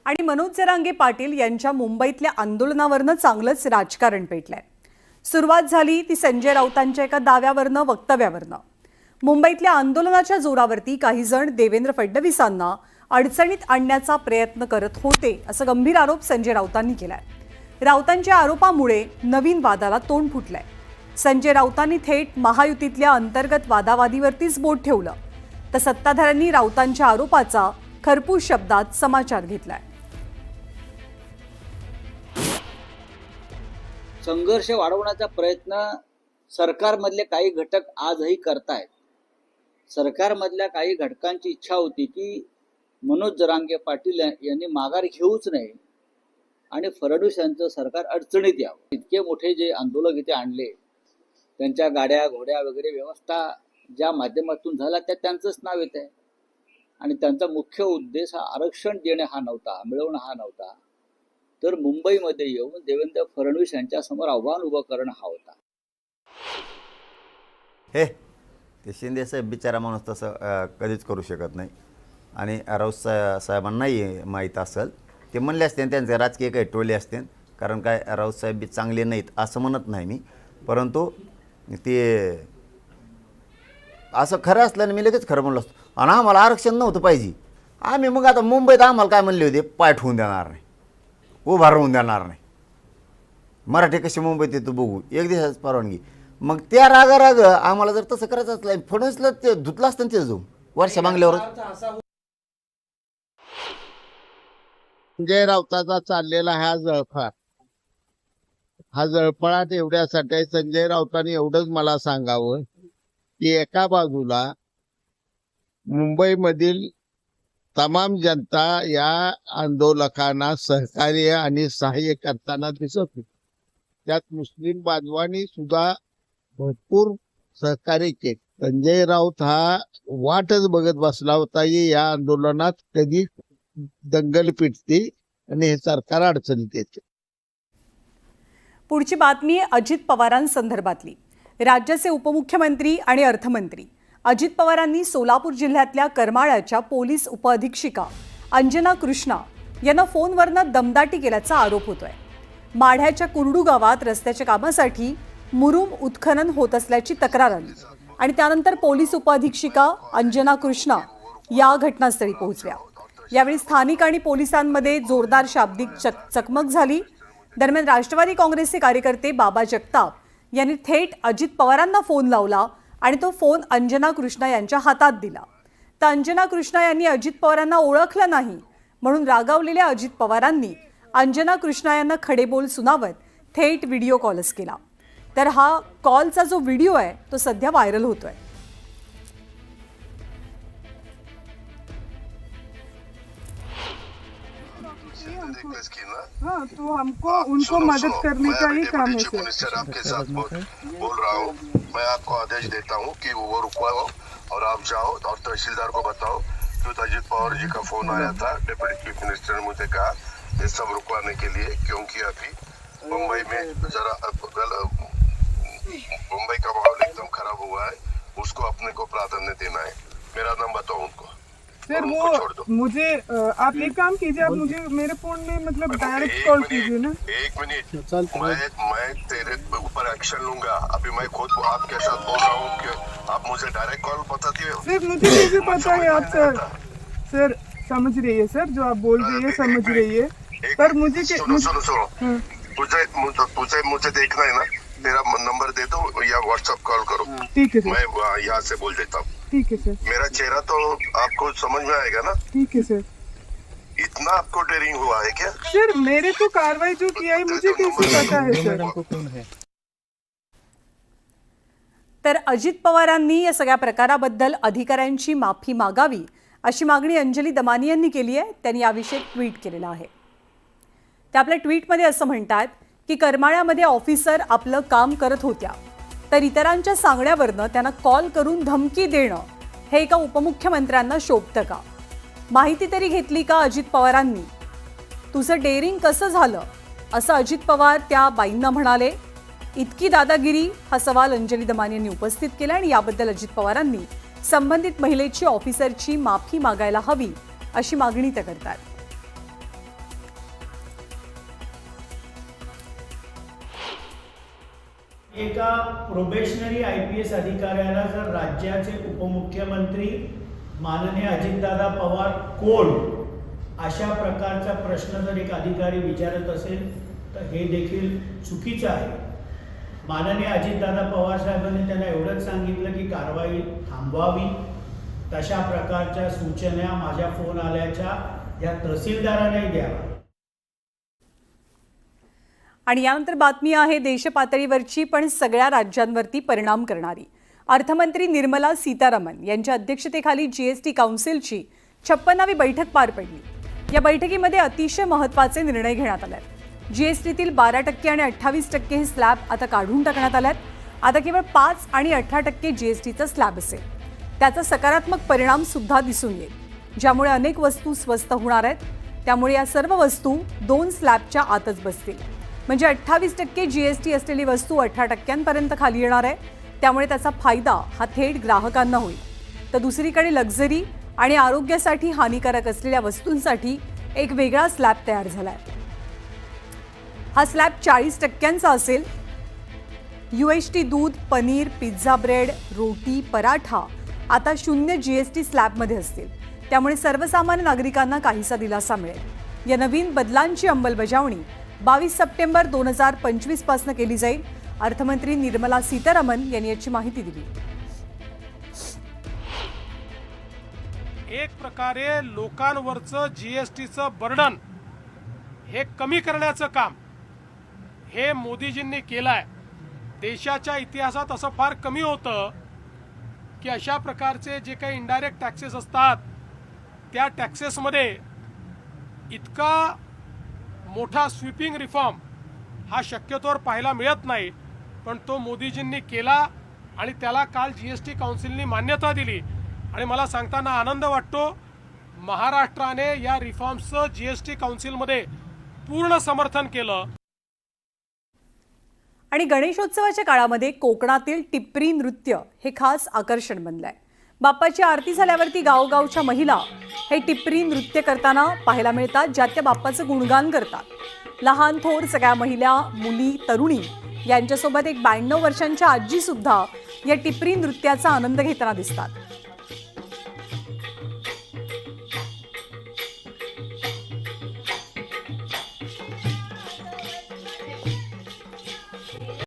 आणि मनोज जरांगे पाटील यांच्या मुंबईतल्या आंदोलनावरनं चांगलंच राजकारण पेटलंय। सुरुवात झाली ती संजय राऊतांच्या एका दाव्यावरनं, वक्तव्यावरनं। मुंबईतल्या आंदोलनाच्या जोरावरती काही जण देवेंद्र फडणवीसांना अडचणीत आणण्याचा प्रयत्न करत होते, असं गंभीर आरोप संजय राऊतांनी केलाय। राऊतांच्या आरोपामुळे नवीन वादाला तोंड फुटलंय। संजय राऊतांनी थेट महायुतीतल्या अंतर्गत वादावादीवरतीच बोट ठेवलं, तर सत्ताधाऱ्यांनी राऊतांच्या आरोपाचा खरपूस शब्दात समाचार घेतलाय। संघर्ष वाढवण्याचा प्रयत्न सरकारमधले काही घटक आजही करतायत। सरकारमधल्या काही घटकांची इच्छा होती की मनोज जरांगे पाटील यांनी माघार घेऊच नये आणि फडणवीस यांचं सरकार अडचणीत यावं। इतके मोठे जे आंदोलक इथे आणले, त्यांच्या गाड्या घोड्या वगैरे व्यवस्था ज्या माध्यमातून झाला त्या त्यांचंच नाव येत आहे आणि त्यांचा मुख्य उद्देश हा आरक्षण देणे हा नव्हता, मिळवणं हा नव्हता, तर मुंबईमध्ये येऊन देवेंद्र फडणवीस यांच्या समोर आव्हान उभं करणं हा होता। हे ते शिंदे साहेब बिचारा माणूस तसं कधीच करू शकत नाही आणि राऊत साहेबांनाही माहीत असेल, ते म्हणले असते त्यांचे राजकीय काही टोले असते, कारण काय राऊत साहेब बी चांगले नाहीत असं म्हणत नाही मी, परंतु ते असं खरं असल्याने मी लगेच खरं म्हणलो असतो। आणि आम्हाला आरक्षण नव्हतं पाहिजे, आम्ही मग आता मुंबईत आम्हाला काय म्हणले होते, पाय ठेवून देणार नाही, उभा राहून देणार नाही, मराठी कशी मुंबईत येतो बघू, एक दिवसाच परवानगी। मग त्या राग आम्हाला जर तसं करायचं असलं, फडणवीसला ते धुतलं असतं ते जाऊन वर्षा बांगल्यावर। संजय राऊताचा चाललेला हा जळफळाट एवढ्यासाठी संजय राऊतांनी एवढंच मला सांगावं की एका बाजूला मुंबईमधील तमाम जनता या आंदोलकांना सहकार्य आणि सहाय्य करताना दिसत होती, त्यात मुस्लिम बांधवांनी सुद्धा भरपूर सहकार्य केले। संजय राऊत हा वाटच बघत बसला होता की या आंदोलनात कधी दंगल पिटते आणि हे सरकार अडचणीत येते। पुढची बातमी अजित पवारांसंदर्भातली। राज्याचे उपमुख्यमंत्री आणि अर्थमंत्री अजित पवारांनी सोलापूर जिल्ह्यातल्या करमाळ्याच्या पोलीस उपअधीक्षिका अंजना कृष्णा यांना फोनवरनं दमदाटी केल्याचा आरोप होतोय। माढ्याच्या कुर्डू गावात रस्त्याच्या कामासाठी मुरुम उत्खनन होत असल्याची तक्रार आली आणि त्यानंतर पोलीस उपअधीक्षिका अंजना कृष्णा या घटनास्थळी पोहोचल्या। यावेळी स्थानिक आणि पोलिसांमध्ये जोरदार शाब्दिक चकमक झाली। दरम्यान राष्ट्रवादी काँग्रेसचे कार्यकर्ते बाबा जगताप यांनी थेट अजित पवारांना फोन लावला आणि तो फोन अंजना कृष्णा यांच्या हातात दिला। तर अंजना कृष्णा यांनी अजित पवारांना ओळखलं नाही म्हणून रागावलेल्या अजित पवारांनी अंजना कृष्णा यांना खडेबोल सुनावत थेट व्हिडिओ कॉलच केला। तर हा कॉलचा जो व्हिडिओ आहे तो सध्या व्हायरल होतोय। हाँ, तो हमको उनको मदद करने का ही काम है सर। आपके साथ बोल रहा हूँ, मैं आपको आदेश देता हूँ कि वो रुकवाओ और आप जाओ और तहसीलदार को बताओ कि अजित पवार जी का फोन आया था, डिप्टी चीफ मिनिस्टर ने मुझे कहा ये सब रुकवाने के लिए, क्योंकि अभी मुंबई में जरा मुंबई का माहौल एकदम खराब हुआ है, उसको अपने को प्राधान्य देना है। मेरा नाम बताओ उनको सर। वो मुझे आप एक काम कीजिए, आप मुझे मेरे फोन में मतलब डायरेक्ट कॉल कीजिए ना। एक मिनट, मैं तेरे ऊपर एक्शन लूंगा। अभी मैं खुद आपके साथ बोल रहा हूँ कि आप मुझे डायरेक्ट कॉल बताती हो। सर मुझे कैसे पता है आप सर समझ रही है सर, जो आप बोल रही है समझ रही है, पर मुझे सुनो मुझे देखना है ना, तेरा नंबर दे दो या व्हाट्सएप कॉल करो। ठीक है सर, मैं यहाँ से बोल देता हूँ। ठीक है सर, मेरा चेहरा तो आपको समझ में आएगा ना। ठीक है सर। इतना आपको डेयरिंग हुआ है क्या सर? मेरे तो कार्रवाई जो किया है मुझे कैसे पता है सर? तर अजित पवारांनी या सगळ्या प्रकाराबद्दल अधिकाऱ्यांची माफी मागावी अशी मागणी अंजली दमानी यांनी केली आहे। त्यांनी याविषयी ट्विट केलेलं आहे। ते आपल्या ट्विटमध्ये असं म्हणतात की करमाळ्यामध्ये ऑफिसर आपलं काम करत होत्या, तर इतरांच्या सांगण्यावरनं त्यांना कॉल करून धमकी देणं हे एका उपमुख्यमंत्र्यांना शोभतं का? माहिती तरी घेतली का अजित पवारांनी? तुझं डेअरिंग कसं झालं असं अजित पवार त्या बाईंना म्हणाले। इतकी दादागिरी हा सवाल अंजली दमानी यांनी उपस्थित केला आणि याबद्दल अजित पवारांनी संबंधित महिलेची ऑफिसरची माफी मागायला हवी अशी मागणी ते करतात। एका प्रोबेशनरी IPS अधिकाऱ्याला जर राज्याचे उपमुख्यमंत्री माननीय अजितदादा पवार कोण अशा प्रकारचा प्रश्न जर एक अधिकारी विचारत असेल तर हे देखील चुकीचं आहे. माननीय अजितदादा पवार साहेबांनी त्यांना एवढंच सांगितलं की कारवाई थांबवावी. तशा प्रकारच्या सूचना माझ्या फोन आल्याच्या या तहसीलदारांनाही द्यावा. आणि यानंतर बातमी आहे देशपातळीवरची पण सगळ्या राज्यांवरती परिणाम करणारी. अर्थमंत्री निर्मला सीतारामन यांच्या अध्यक्षतेखाली GST काउन्सिलची 56वी बैठक पार पडली. या बैठकीमध्ये अतिशय महत्त्वाचे निर्णय घेण्यात आले. GSTतील 12% आणि 28% हे स्लॅब आता काढून टाकण्यात आल्यात. आता केवळ 5 आणि 18% GSTचा स्लॅब असेल. त्याचा सकारात्मक परिणाम सुद्धा दिसून येईल, ज्यामुळे अनेक वस्तू स्वस्त होणार आहेत. त्यामुळे या सर्व वस्तू 2 स्लॅबच्या आतच बसतील. म्हणजे 28% GST असलेली वस्तू 18% खाली येणार आहे. त्यामुळे त्याचा फायदा हा थेट ग्राहकांना होईल. तर दुसरीकडे लक्झरी आणि आरोग्यासाठी हानिकारक असलेल्या वस्तूंसाठी एक वेगळा स्लॅब तयार झाला आहे. हा स्लॅब 40% असेल. UHT दूध, पनीर, पिझ्झा ब्रेड, रोटी, पराठा आता 0 GST स्लॅबमध्ये असतील. त्यामुळे सर्वसामान्य नागरिकांना काहीसा दिलासा मिळेल. या नवीन बदलांची अंमलबजावणी 22 सप्टेंबर 2025 पासून केली जाईल. अर्थमंत्री निर्मला सीतारामन यांनी याची माहिती दिली. एक प्रकारे लोकांवरचं GSTचं बर्डन हे कमी करण्याचं काम हे मोदीजींनी केलं आहे. देशाच्या इतिहासात असं फार कमी होतं की अशा प्रकारचे जे काही इनडायरेक्ट टॅक्सेस असतात त्या टॅक्सेसमध्ये इतका मोठा स्वीपिंग रिफॉर्म हा शक्यतोवर पाहायला मिळत नाही. पण तो मोदीजींनी केला आणि त्याला काल GST काउन्सिलनी मान्यता दिली. आणि मला सांगताना आनंद वाटतो, महाराष्ट्राने या रिफॉर्म्सचं GST काउन्सिलमध्ये पूर्ण समर्थन केलं. आणि गणेशोत्सवाच्या काळामध्ये कोकणातील टिपरी नृत्य हे खास आकर्षण बनलंय. बाप्पाची आरती झाल्यावरती गावगावच्या महिला हे टिपरी नृत्य करताना पाहायला मिळतात, ज्यात त्या बाप्पाचं गुणगान करतात. लहान थोर सगळ्या महिला, मुली, तरुणी यांच्यासोबत एक 92 वर्षांच्या आजी सुद्धा या टिपरी नृत्याचा आनंद घेताना दिसतात.